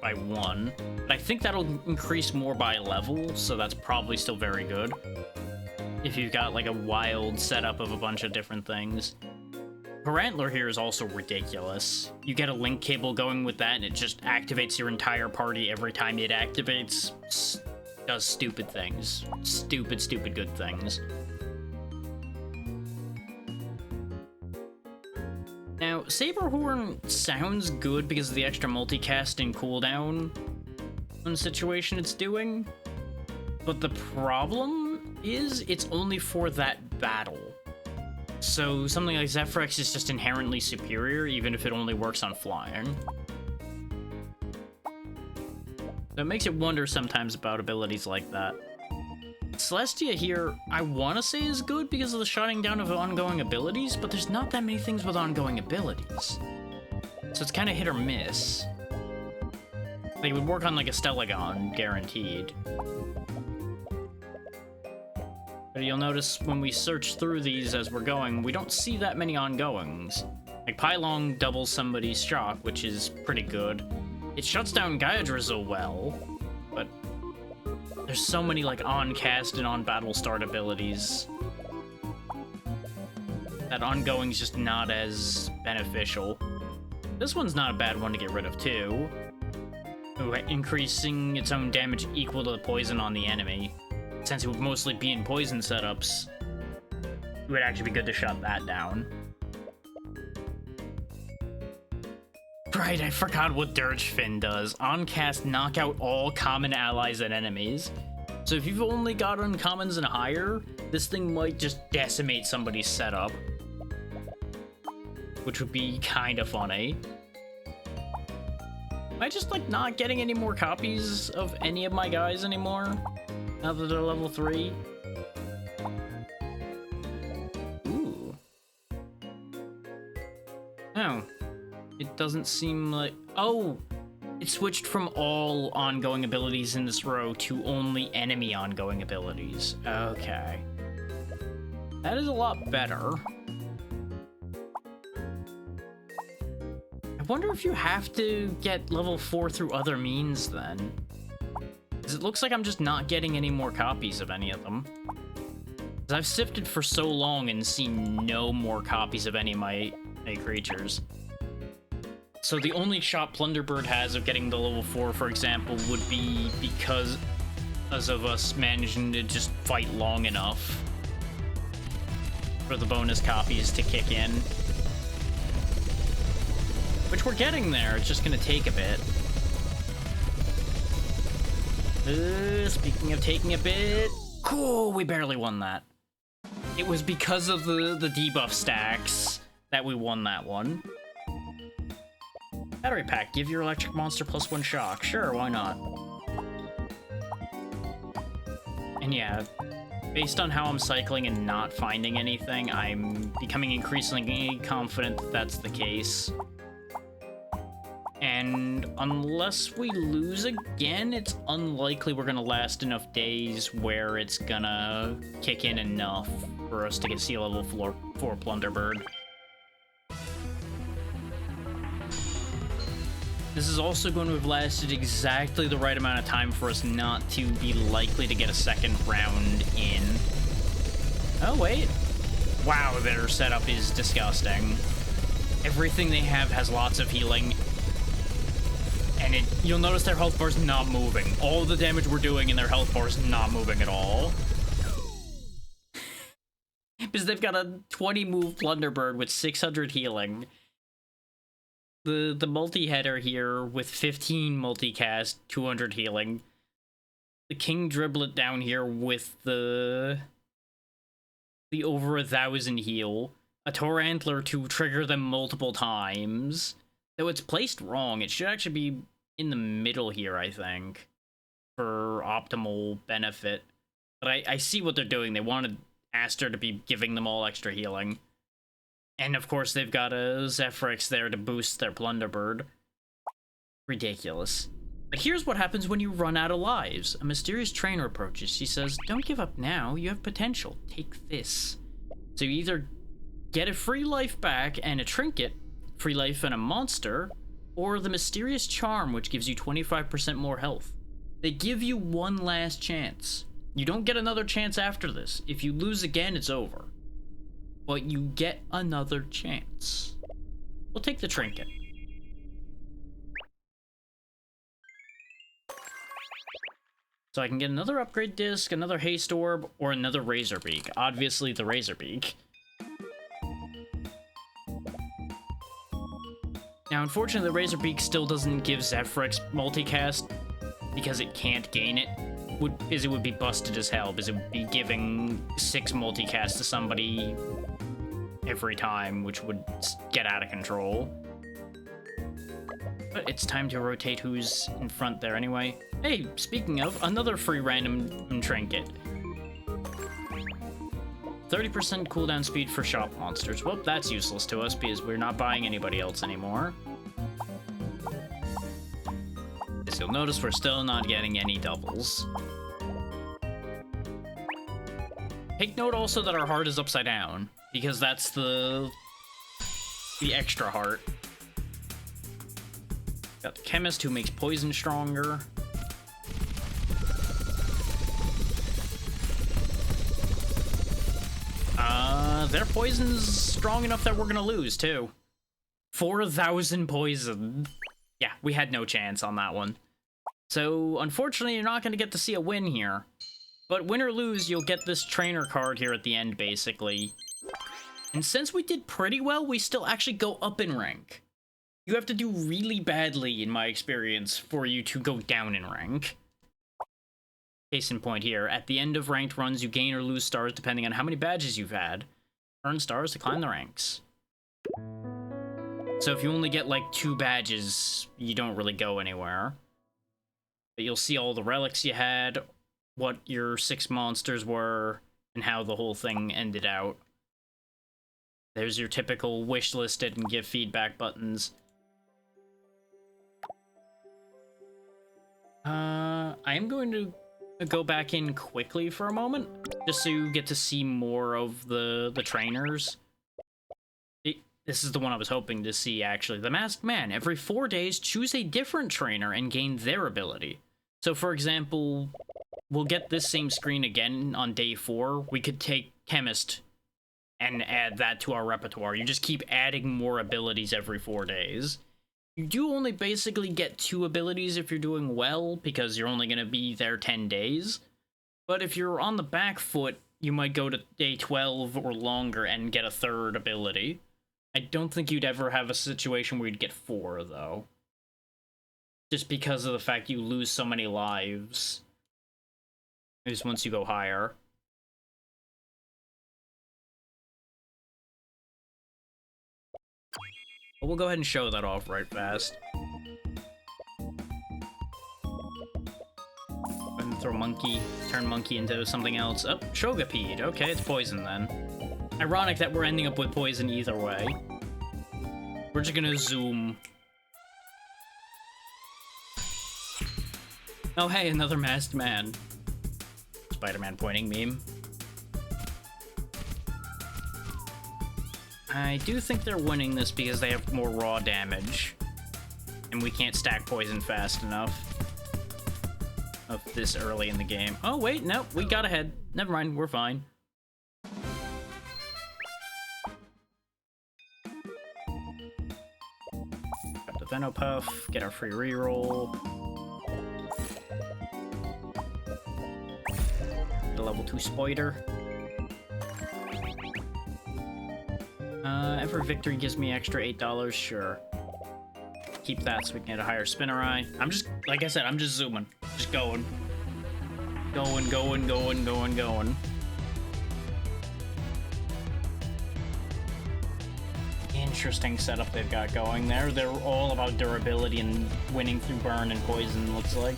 by 1. But I think that'll increase more by level, so that's probably still very good. If you've got, like, a wild setup of a bunch of different things. Perantler here is also ridiculous. You get a link cable going with that, and it just activates your entire party every time it activates. Does stupid things. Stupid, stupid good things. Now, Saberhorn sounds good because of the extra multicast and cooldown situation it's doing. But the problem is it's only for that battle. So something like Zephyrex is just inherently superior, even if it only works on flying. So it makes you wonder sometimes about abilities like that. Celestia here, I want to say is good because of the shutting down of ongoing abilities, but there's not that many things with ongoing abilities. So it's kind of hit or miss. Like, it would work on, like, a Stellagon, guaranteed. But you'll notice when we search through these as we're going, we don't see that many ongoings. Like, Pylong doubles somebody's shock, which is pretty good. It shuts down Gaia Drizzle well, but there's so many, like, on-cast and on-battle start abilities that ongoing's just not as beneficial. This one's not a bad one to get rid of, too. Ooh, increasing its own damage equal to the poison on the enemy. Since it would mostly be in poison setups, it would actually be good to shut that down. Right, I forgot what Dirge Fin does. On-cast, knock out all common allies and enemies. So if you've only got uncommons and higher, this thing might just decimate somebody's setup. Which would be kind of funny. Am I just, like, not getting any more copies of any of my guys anymore? Now that they're level 3? Ooh. Oh. It doesn't seem like... Oh! It switched from all ongoing abilities in this row to only enemy ongoing abilities. Okay. That is a lot better. I wonder if you have to get level 4 through other means, then. Because it looks like I'm just not getting any more copies of any of them. Because I've sifted for so long and seen no more copies of any of my creatures. So the only shot Plunderbird has of getting the level 4, for example, would be because of us managing to just fight long enough for the bonus copies to kick in. Which we're getting there, it's just gonna take a bit. Speaking of taking a bit... Cool, we barely won that. It was because of the debuff stacks that we won that one. Battery pack, give your electric monster +1 shock. Sure, why not? And yeah, based on how I'm cycling and not finding anything, I'm becoming increasingly confident that that's the case. And unless we lose again, it's unlikely we're gonna last enough days where it's gonna kick in enough for us to get sea level 4 Plunderbird. This is also going to have lasted exactly the right amount of time for us not to be likely to get a second round in. Oh, wait. Wow, their setup is disgusting. Everything they have has lots of healing. And you'll notice their health bar's not moving. All the damage we're doing in their health bar is not moving at all. Because they've got a 20-move Plunderbird with 600 healing. The multi-header here with 15 multicast, 200 healing. The King Driblet down here with the over 1,000 heal. A Torantler to trigger them multiple times. Though it's placed wrong, it should actually be in the middle here, I think, for optimal benefit. But I see what they're doing. They wanted Aster to be giving them all extra healing. And of course, they've got a Zephyrex there to boost their Plunderbird. Ridiculous. But here's what happens when you run out of lives. A mysterious trainer approaches. She says, "Don't give up now. You have potential. Take this." So you either get a free life back and a trinket, free life and a monster, or the mysterious charm, which gives you 25% more health. They give you one last chance. You don't get another chance after this. If you lose again, it's over. But you get another chance. We'll take the trinket. So I can get another upgrade disc, another haste orb, or another Razorbeak. Obviously the Razorbeak. Now, unfortunately, the Razorbeak still doesn't give Zephyrex multicast because it can't gain it. it would be busted as hell, because it would be giving 6 multicast to somebody every time, which would get out of control. But it's time to rotate who's in front there anyway. Hey, speaking of, another free random trinket. 30% cooldown speed for shop monsters. Well, that's useless to us because we're not buying anybody else anymore. As you'll notice, we're still not getting any doubles. Take note also that our heart is upside down, because that's the extra heart. Got the chemist who makes poison stronger. Their poison's strong enough that we're gonna lose, too. 4,000 poison. Yeah, we had no chance on that one. So, unfortunately, you're not gonna get to see a win here. But win or lose, you'll get this trainer card here at the end, basically. And since we did pretty well, we still actually go up in rank. You have to do really badly, in my experience, for you to go down in rank. Case in point here, at the end of ranked runs, you gain or lose stars depending on how many badges you've had. Earn stars to climb the ranks. So if you only get like 2 badges, you don't really go anywhere. But you'll see all the relics you had, what your 6 monsters were, and how the whole thing ended out. There's your typical wish listed and give feedback buttons. I'm going to go back in quickly for a moment, just so you get to see more of the trainers. This is the one I was hoping to see, actually. The Masked Man. Every 4 days, choose a different trainer and gain their ability. So, for example, we'll get this same screen again on day 4. We could take Chemist and add that to our repertoire. You just keep adding more abilities every 4 days. You do only basically get 2 abilities if you're doing well, because you're only going to be there 10 days. But if you're on the back foot, you might go to day 12 or longer and get a 3rd ability. I don't think you'd ever have a situation where you'd get 4, though. Just because of the fact you lose so many lives. At least once you go higher. But we'll go ahead and show that off right fast. And throw Monkey, turn Monkey into something else. Oh, Shogapede. Okay, it's poison then. Ironic that we're ending up with poison either way. We're just gonna zoom. Oh hey, another Masked Man. Spider-Man pointing meme. I do think they're winning this because they have more raw damage. And we can't stack poison fast enough. Of this early in the game. Oh wait, no, we got ahead. Never mind, we're fine. Got the Venopuff, get our free reroll. The level 2 Spider. Every victory gives me extra $8, sure. Keep that so we can get a higher spinner eye. I'm just, like I said, I'm just zooming. Just going. Going. Interesting setup they've got going there. They're all about durability and winning through burn and poison, looks like.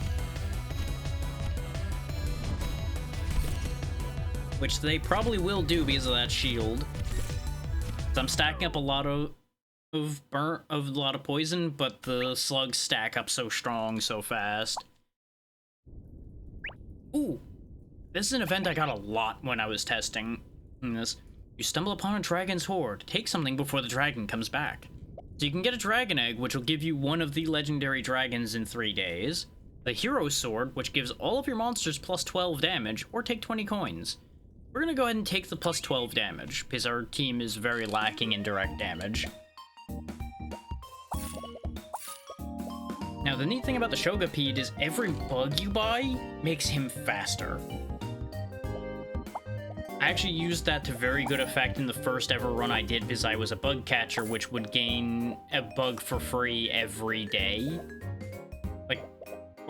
Which they probably will do because of that shield. So I'm stacking up a lot of poison, but the slugs stack up so strong so fast. Ooh, this is an event I got a lot when I was testing this. You stumble upon a dragon's hoard. Take something before the dragon comes back. So you can get a dragon egg, which will give you one of the legendary dragons in 3 days. The hero sword, which gives all of your monsters plus 12 damage, or take 20 coins. We're gonna go ahead and take the plus 12 damage, because our team is very lacking in direct damage. Now, the neat thing about the Shogapede is every bug you buy makes him faster. I actually used that to very good effect in the first ever run I did, because I was a bug catcher, which would gain a bug for free every day.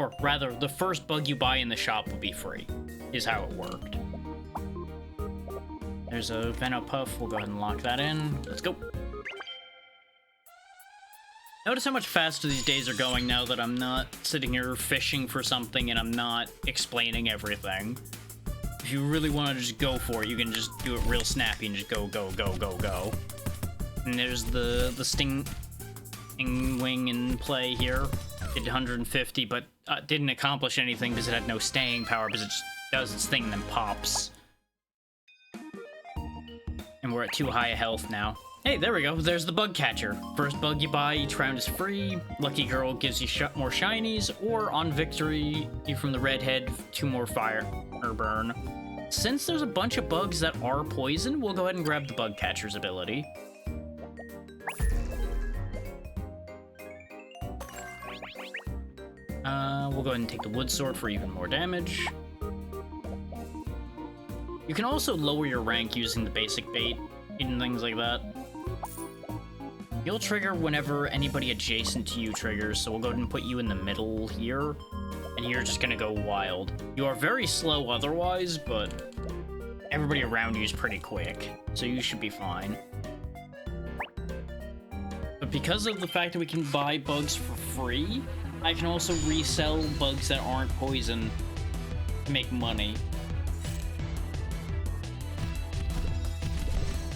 Or rather, the first bug you buy in the shop will be free, is how it worked. There's a Venopuff. We'll go ahead and lock that in. Let's go. Notice how much faster these days are going now that I'm not sitting here fishing for something and I'm not explaining everything. If you really want to just go for it, you can just do it real snappy and just go, go, go, go, go. And there's the Sting Wing in play here. Did 150, but didn't accomplish anything because it had no staying power, because it just does its thing and then pops. And we're at too high a health now. Hey, there we go. There's the bug catcher. First bug you buy each round is free. Lucky Girl gives you more shinies, or on victory, you from the redhead, 2 more fire or burn. Since there's a bunch of bugs that are poison, we'll go ahead and grab the bug catcher's ability. We'll go ahead and take the wood sword for even more damage. You can also lower your rank using the basic bait and things like that. You'll trigger whenever anybody adjacent to you triggers, so we'll go ahead and put you in the middle here, and you're just gonna go wild. You are very slow otherwise, but everybody around you is pretty quick, so you should be fine. But because of the fact that we can buy bugs for free, I can also resell bugs that aren't poison to make money.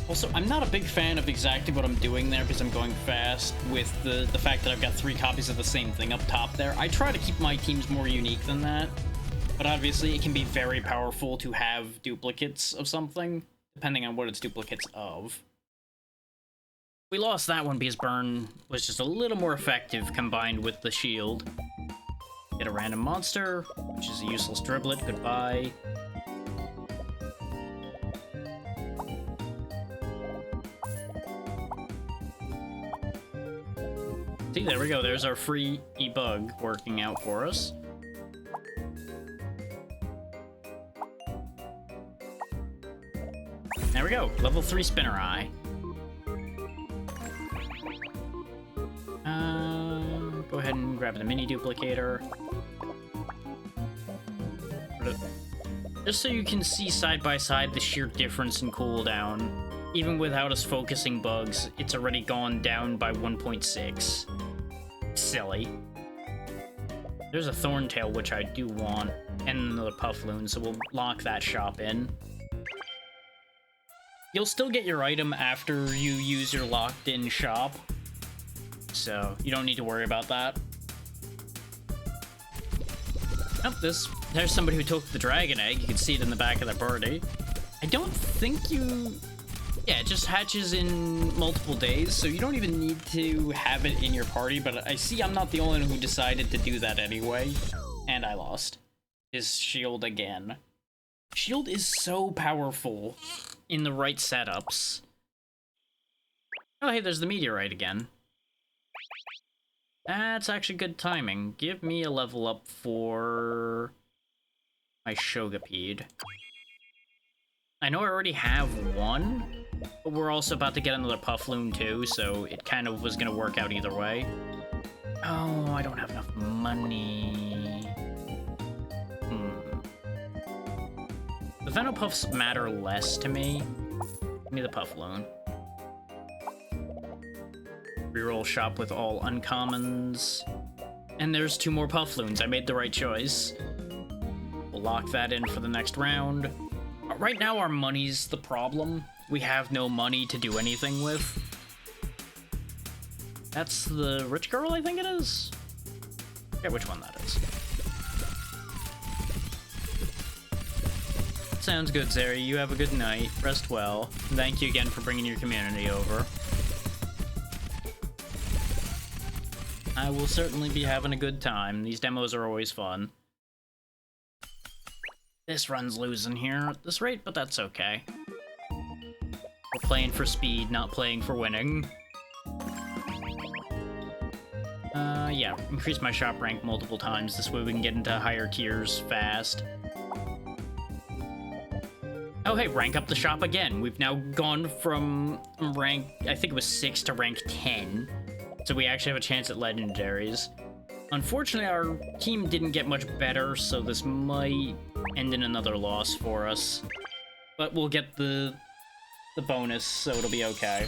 Also, I'm not a big fan of exactly what I'm doing there because I'm going fast with the fact that I've got 3 copies of the same thing up top there. I try to keep my teams more unique than that, but obviously it can be very powerful to have duplicates of something, depending on what it's duplicates of. We lost that one because Burn was just a little more effective combined with the shield. Get a random monster, which is a useless driblet. Goodbye. See, there we go. There's our free e-bug working out for us. There we go. Level 3 Spinner Eye. Go ahead and grab the mini duplicator. Just so you can see side by side the sheer difference in cooldown. Even without us focusing bugs, it's already gone down by 1.6. Silly. There's a Thorntail, which I do want, and another Puffloon, so we'll lock that shop in. You'll still get your item after you use your locked-in shop, so you don't need to worry about that. Oh, there's somebody who took the dragon egg. You can see it in the back of the birdie. I don't think you... Yeah, it just hatches in multiple days, so you don't even need to have it in your party, but I see I'm not the only one who decided to do that anyway. And I lost his shield again. Shield is so powerful in the right setups. Oh, hey, there's the meteorite again. That's actually good timing. Give me a level up for my Shogapede. I know I already have one, but we're also about to get another Puffloon too, so it kind of was going to work out either way. Oh, I don't have enough money. The Venopuffs matter less to me. Give me the Puffloon. Reroll shop with all uncommons. And there's 2 more Puffloons. I made the right choice. We'll lock that in for the next round. Right now, our money's the problem. We have no money to do anything with. That's the rich girl, I think it is? I forget which one that is. Sounds good, Zeri. You have a good night. Rest well. Thank you again for bringing your community over. I will certainly be having a good time. These demos are always fun. This run's losing here at this rate, but that's okay. We're playing for speed, not playing for winning. Yeah, increase my shop rank multiple times. This way we can get into higher tiers fast. Oh, hey, rank up the shop again. We've now gone from rank, I think it was 6 to rank 10. So we actually have a chance at legendaries. Unfortunately, our team didn't get much better, so this might end in another loss for us. But we'll get the bonus, so it'll be okay.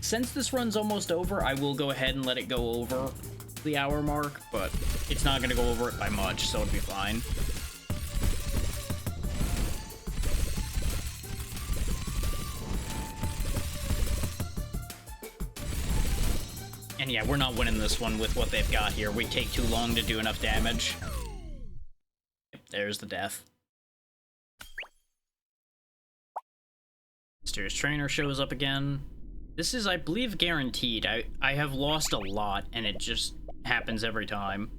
Since this run's almost over, I will go ahead and let it go over the hour mark, but it's not going to go over it by much, so it'll be fine. And yeah, we're not winning this one with what they've got here. We take too long to do enough damage. Yep, there's the death. Mysterious Trainer shows up again. This is, I believe, guaranteed. I have lost a lot, and it just happens every time.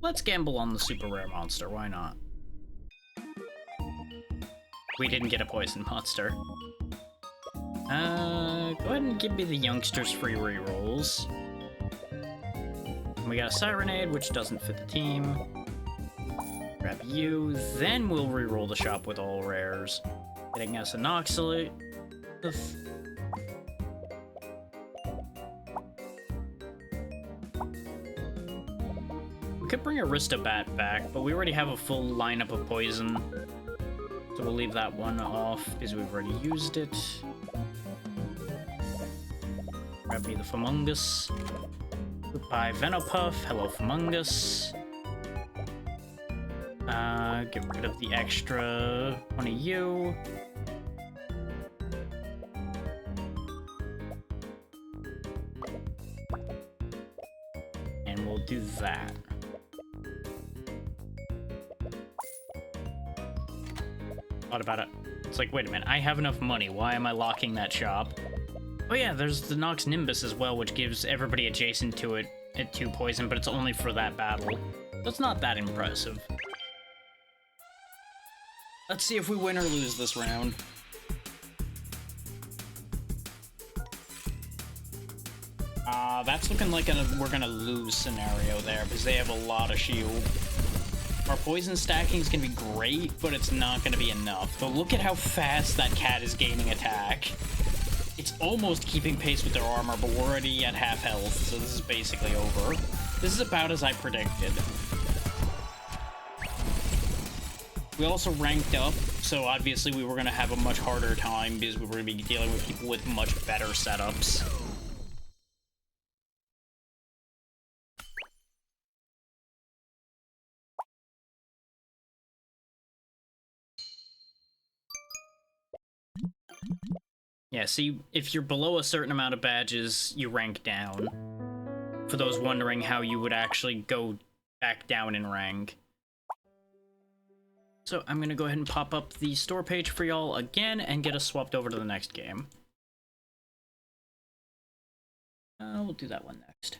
Let's gamble on the super rare monster, why not? We didn't get a poison monster. Go ahead and give me the youngsters free rerolls. We got a Sirenade, which doesn't fit the team. Grab you, then we'll reroll the shop with all rares. Getting us an Oxalate. We could bring Aristobat back, but we already have a full lineup of poison. So we'll leave that one off, because we've already used it. Grab me the Fumungus. Goodbye, Venopuff. Hello, Fumungus. Get rid of the extra one of you. And we'll do that. Thought about it. It's like, wait a minute, I have enough money. Why am I locking that shop? Oh yeah, there's the Nox Nimbus as well, which gives everybody adjacent to it 2 poison, but it's only for that battle. That's not that impressive. Let's see if we win or lose this round. That's looking like we're gonna lose scenario there, because they have a lot of shield. Our poison stacking is gonna be great, but it's not gonna be enough. But look at how fast that cat is gaining attack. It's almost keeping pace with their armor, but we're already at half health, so this is basically over. This is about as I predicted. We also ranked up, so obviously we were going to have a much harder time because we were going to be dealing with people with much better setups. Yeah, see, if you're below a certain amount of badges, you rank down. For those wondering how you would actually go back down in rank. So I'm gonna go ahead and pop up the store page for y'all again and get us swapped over to the next game. We'll do that one next.